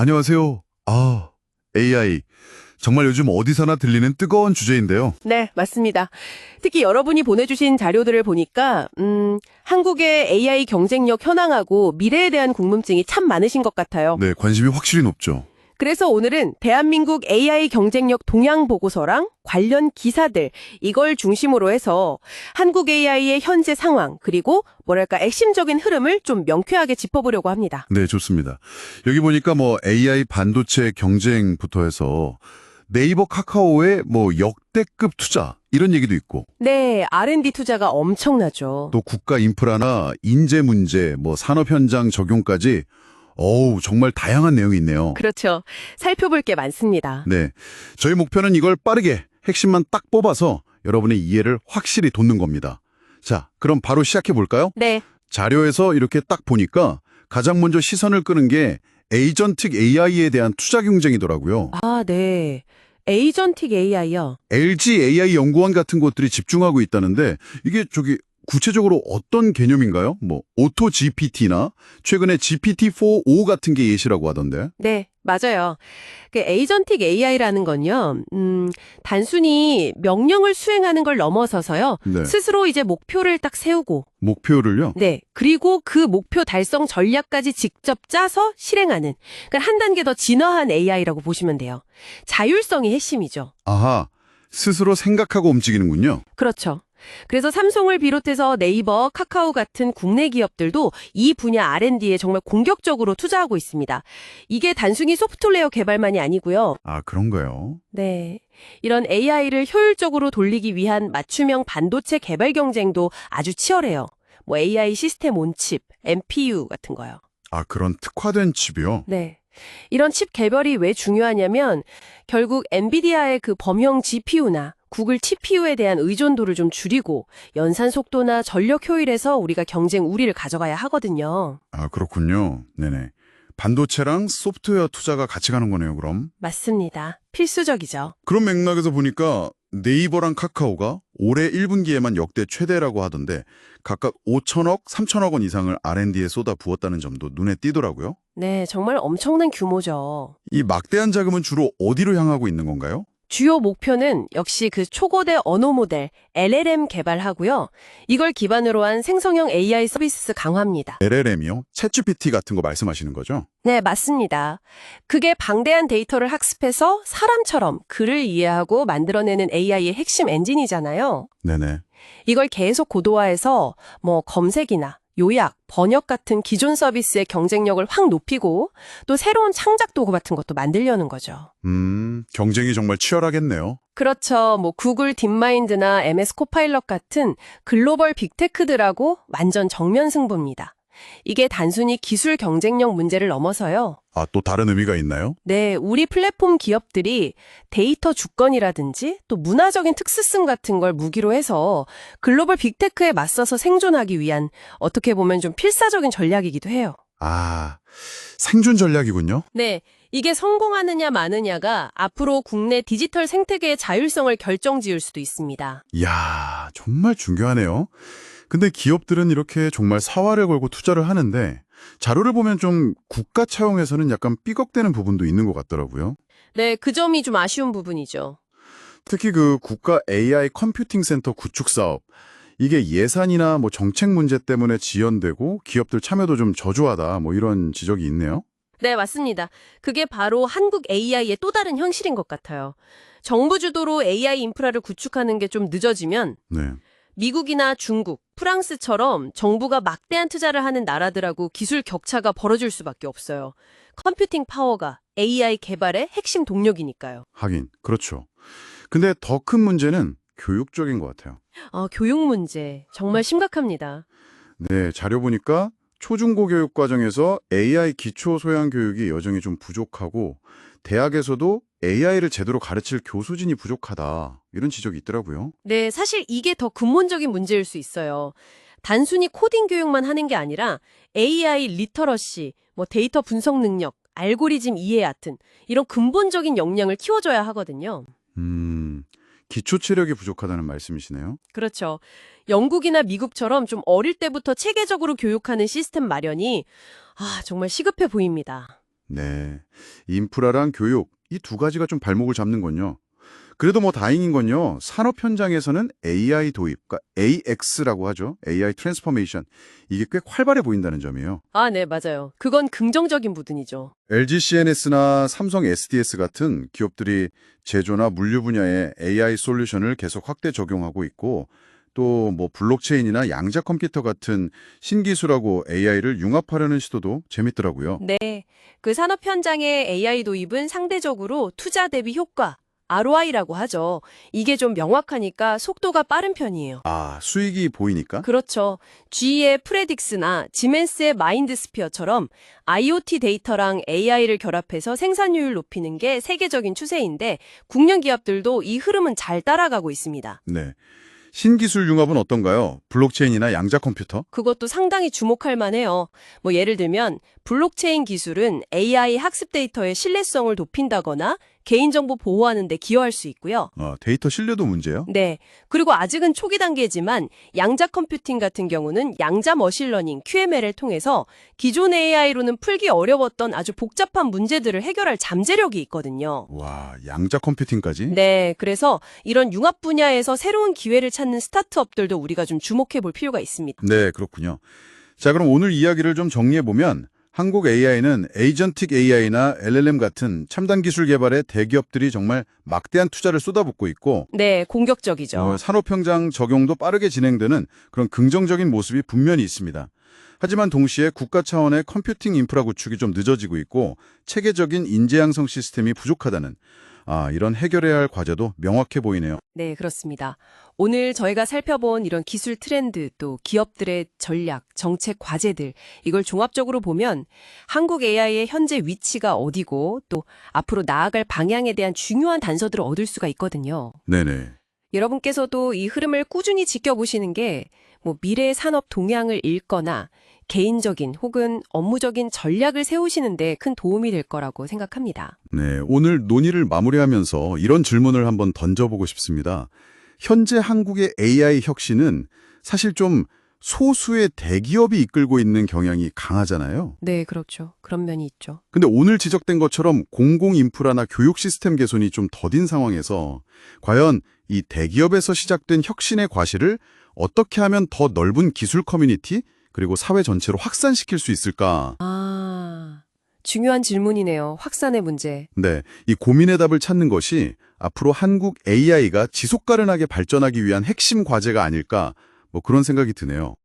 안녕하세요. AI. 정말 요즘 어디서나 들리는 뜨거운 주제인데요. 네, 맞습니다. 특히 여러분이 보내주신 자료들을 보니까, 한국의 AI 경쟁력 현황하고 미래에 대한 궁금증이 참 많으신 것 같아요. 네, 관심이 확실히 높죠. 그래서 오늘은 대한민국 AI 경쟁력 동향 보고서랑 관련 기사들, 이걸 중심으로 해서 한국 AI의 현재 상황, 그리고 뭐랄까 핵심적인 흐름을 좀 명쾌하게 짚어보려고 합니다. 네, 좋습니다. 여기 보니까 AI 반도체 경쟁부터 해서 네이버 카카오의 역대급 투자 이런 얘기도 있고 네, R&D 투자가 엄청나죠. 또 국가 인프라나 인재 문제, 산업 현장 적용까지 정말 다양한 내용이 있네요. 그렇죠. 살펴볼 게 많습니다. 네, 저희 목표는 이걸 빠르게 핵심만 딱 뽑아서 여러분의 이해를 확실히 돋는 겁니다. 자, 그럼 바로 시작해 볼까요? 네. 자료에서 이렇게 딱 보니까 가장 먼저 시선을 끄는 게 에이전틱 AI에 대한 투자 경쟁이더라고요. 아, 네. 에이전틱 AI요. LG AI 연구원 같은 곳들이 집중하고 있다는데 이게 구체적으로 어떤 개념인가요? 오토 GPT나 최근에 GPT-4o 같은 게 예시라고 하던데. 네, 맞아요. 그 에이전틱 AI라는 건요, 단순히 명령을 수행하는 걸 넘어서서요, 네. 스스로 이제 목표를 딱 세우고, 목표를요? 네, 그리고 그 목표 달성 전략까지 직접 짜서 실행하는, 그러니까 한 단계 더 진화한 AI라고 보시면 돼요. 자율성이 핵심이죠. 아하, 스스로 생각하고 움직이는군요. 그렇죠. 그래서 삼성을 비롯해서 네이버, 카카오 같은 국내 기업들도 이 분야 R&D에 정말 공격적으로 투자하고 있습니다. 이게 단순히 소프트웨어 개발만이 아니고요. 아, 그런가요? 네. 이런 AI를 효율적으로 돌리기 위한 맞춤형 반도체 개발 경쟁도 아주 치열해요. AI 시스템 온칩, NPU 같은 거요. 아, 그런 특화된 칩이요? 네. 이런 칩 개발이 왜 중요하냐면 결국 엔비디아의 그 범용 GPU나 구글 TPU에 대한 의존도를 좀 줄이고 연산 속도나 전력 효율에서 우리가 경쟁 우위를 가져가야 하거든요. 아, 그렇군요. 네네. 반도체랑 소프트웨어 투자가 같이 가는 거네요, 그럼. 맞습니다. 필수적이죠. 그런 맥락에서 보니까 네이버랑 카카오가 올해 1분기에만 역대 최대라고 하던데 각각 5천억, 3천억 원 이상을 R&D에 쏟아 부었다는 점도 눈에 띄더라고요. 네, 정말 엄청난 규모죠. 이 막대한 자금은 주로 어디로 향하고 있는 건가요? 주요 목표는 역시 그 초고대 언어 모델 LLM 개발하고요. 이걸 기반으로 한 생성형 AI 서비스 강화입니다. LLM이요? 챗GPT 같은 거 말씀하시는 거죠? 네, 맞습니다. 그게 방대한 데이터를 학습해서 사람처럼 글을 이해하고 만들어내는 AI의 핵심 엔진이잖아요. 네네. 이걸 계속 고도화해서 검색이나 요약, 번역 같은 기존 서비스의 경쟁력을 확 높이고 또 새로운 창작 도구 같은 것도 만들려는 거죠. 경쟁이 정말 치열하겠네요. 그렇죠. 구글 딥마인드나 MS 코파일럿 같은 글로벌 빅테크들하고 완전 정면 승부입니다. 이게 단순히 기술 경쟁력 문제를 넘어서요. 아, 또 다른 의미가 있나요? 네, 우리 플랫폼 기업들이 데이터 주권이라든지 또 문화적인 특수성 같은 걸 무기로 해서 글로벌 빅테크에 맞서서 생존하기 위한 어떻게 보면 좀 필사적인 전략이기도 해요. 아, 생존 전략이군요. 네, 이게 성공하느냐 마느냐가 앞으로 국내 디지털 생태계의 자율성을 결정지을 수도 있습니다. 이야, 정말 중요하네요. 근데 기업들은 이렇게 정말 사활을 걸고 투자를 하는데 자료를 보면 좀 국가 차원에서는 약간 삐걱대는 부분도 있는 것 같더라고요. 네, 그 점이 좀 아쉬운 부분이죠. 특히 그 국가 AI 컴퓨팅 센터 구축 사업, 이게 예산이나 정책 문제 때문에 지연되고 기업들 참여도 좀 저조하다 이런 지적이 있네요. 네, 맞습니다. 그게 바로 한국 AI의 또 다른 현실인 것 같아요. 정부 주도로 AI 인프라를 구축하는 게 좀 늦어지면 네. 미국이나 중국, 프랑스처럼 정부가 막대한 투자를 하는 나라들하고 기술 격차가 벌어질 수밖에 없어요. 컴퓨팅 파워가 AI 개발의 핵심 동력이니까요. 하긴, 그렇죠. 근데 더 큰 문제는 교육적인 것 같아요. 교육 문제 정말 심각합니다. 네, 자료 보니까 초중고 교육 과정에서 AI 기초 소양 교육이 여전히 좀 부족하고 대학에서도 AI를 제대로 가르칠 교수진이 부족하다. 이런 지적이 있더라고요. 네, 사실 이게 더 근본적인 문제일 수 있어요. 단순히 코딩 교육만 하는 게 아니라 AI 리터러시, 데이터 분석 능력, 알고리즘 이해 같은 이런 근본적인 역량을 키워줘야 하거든요. 기초 체력이 부족하다는 말씀이시네요. 그렇죠. 영국이나 미국처럼 좀 어릴 때부터 체계적으로 교육하는 시스템 마련이 정말 시급해 보입니다. 네. 인프라랑 교육, 이 두 가지가 좀 발목을 잡는군요. 그래도 뭐 다행인 건요. 산업 현장에서는 AI 도입, 그러니까 AX라고 하죠. AI 트랜스포메이션. 이게 꽤 활발해 보인다는 점이에요. 아, 네, 맞아요. 그건 긍정적인 부분이죠. LG CNS나 삼성 SDS 같은 기업들이 제조나 물류 분야에 AI 솔루션을 계속 확대 적용하고 있고 또 뭐 블록체인이나 양자 컴퓨터 같은 신기술하고 AI를 융합하려는 시도도 재밌더라고요. 네, 그 산업 현장의 AI 도입은 상대적으로 투자 대비 효과, ROI라고 하죠. 이게 좀 명확하니까 속도가 빠른 편이에요. 아, 수익이 보이니까? 그렇죠. GE의 프레딕스나 지멘스의 마인드스피어처럼 IoT 데이터랑 AI를 결합해서 생산율 높이는 게 세계적인 추세인데 국내 기업들도 이 흐름은 잘 따라가고 있습니다. 네. 신기술 융합은 어떤가요? 블록체인이나 양자 컴퓨터? 그것도 상당히 주목할 만해요. 뭐 예를 들면 블록체인 기술은 AI 학습 데이터의 신뢰성을 높인다거나 개인정보 보호하는 데 기여할 수 있고요. 데이터 신뢰도 문제요? 네. 그리고 아직은 초기 단계지만 양자 컴퓨팅 같은 경우는 양자 머신러닝, QML을 통해서 기존 AI로는 풀기 어려웠던 아주 복잡한 문제들을 해결할 잠재력이 있거든요. 와, 양자 컴퓨팅까지? 네. 그래서 이런 융합 분야에서 새로운 기회를 찾는 스타트업들도 우리가 좀 주목해 볼 필요가 있습니다. 네, 그렇군요. 자, 그럼 오늘 이야기를 좀 정리해보면 한국 AI는 에이전틱 AI나 LLM 같은 첨단 기술 개발에 대기업들이 정말 막대한 투자를 쏟아붓고 있고 네. 공격적이죠. 산업 현장 적용도 빠르게 진행되는 그런 긍정적인 모습이 분명히 있습니다. 하지만 동시에 국가 차원의 컴퓨팅 인프라 구축이 좀 늦어지고 있고 체계적인 인재 양성 시스템이 부족하다는 이런 해결해야 할 과제도 명확해 보이네요. 네, 그렇습니다. 오늘 저희가 살펴본 이런 기술 트렌드, 또 기업들의 전략, 정책 과제들, 이걸 종합적으로 보면 한국 AI의 현재 위치가 어디고 또 앞으로 나아갈 방향에 대한 중요한 단서들을 얻을 수가 있거든요. 네네. 여러분께서도 이 흐름을 꾸준히 지켜보시는 게 뭐 미래의 산업 동향을 읽거나 개인적인 혹은 업무적인 전략을 세우시는데 큰 도움이 될 거라고 생각합니다. 네, 오늘 논의를 마무리하면서 이런 질문을 한번 던져보고 싶습니다. 현재 한국의 AI 혁신은 사실 좀 소수의 대기업이 이끌고 있는 경향이 강하잖아요. 네, 그렇죠. 그런 면이 있죠. 근데 오늘 지적된 것처럼 공공 인프라나 교육 시스템 개선이 좀 더딘 상황에서 과연 이 대기업에서 시작된 혁신의 과실을 어떻게 하면 더 넓은 기술 커뮤니티 그리고 사회 전체로 확산시킬 수 있을까? 중요한 질문이네요. 확산의 문제. 네, 이 고민의 답을 찾는 것이 앞으로 한국 AI가 지속 가능하게 발전하기 위한 핵심 과제가 아닐까, 뭐 그런 생각이 드네요.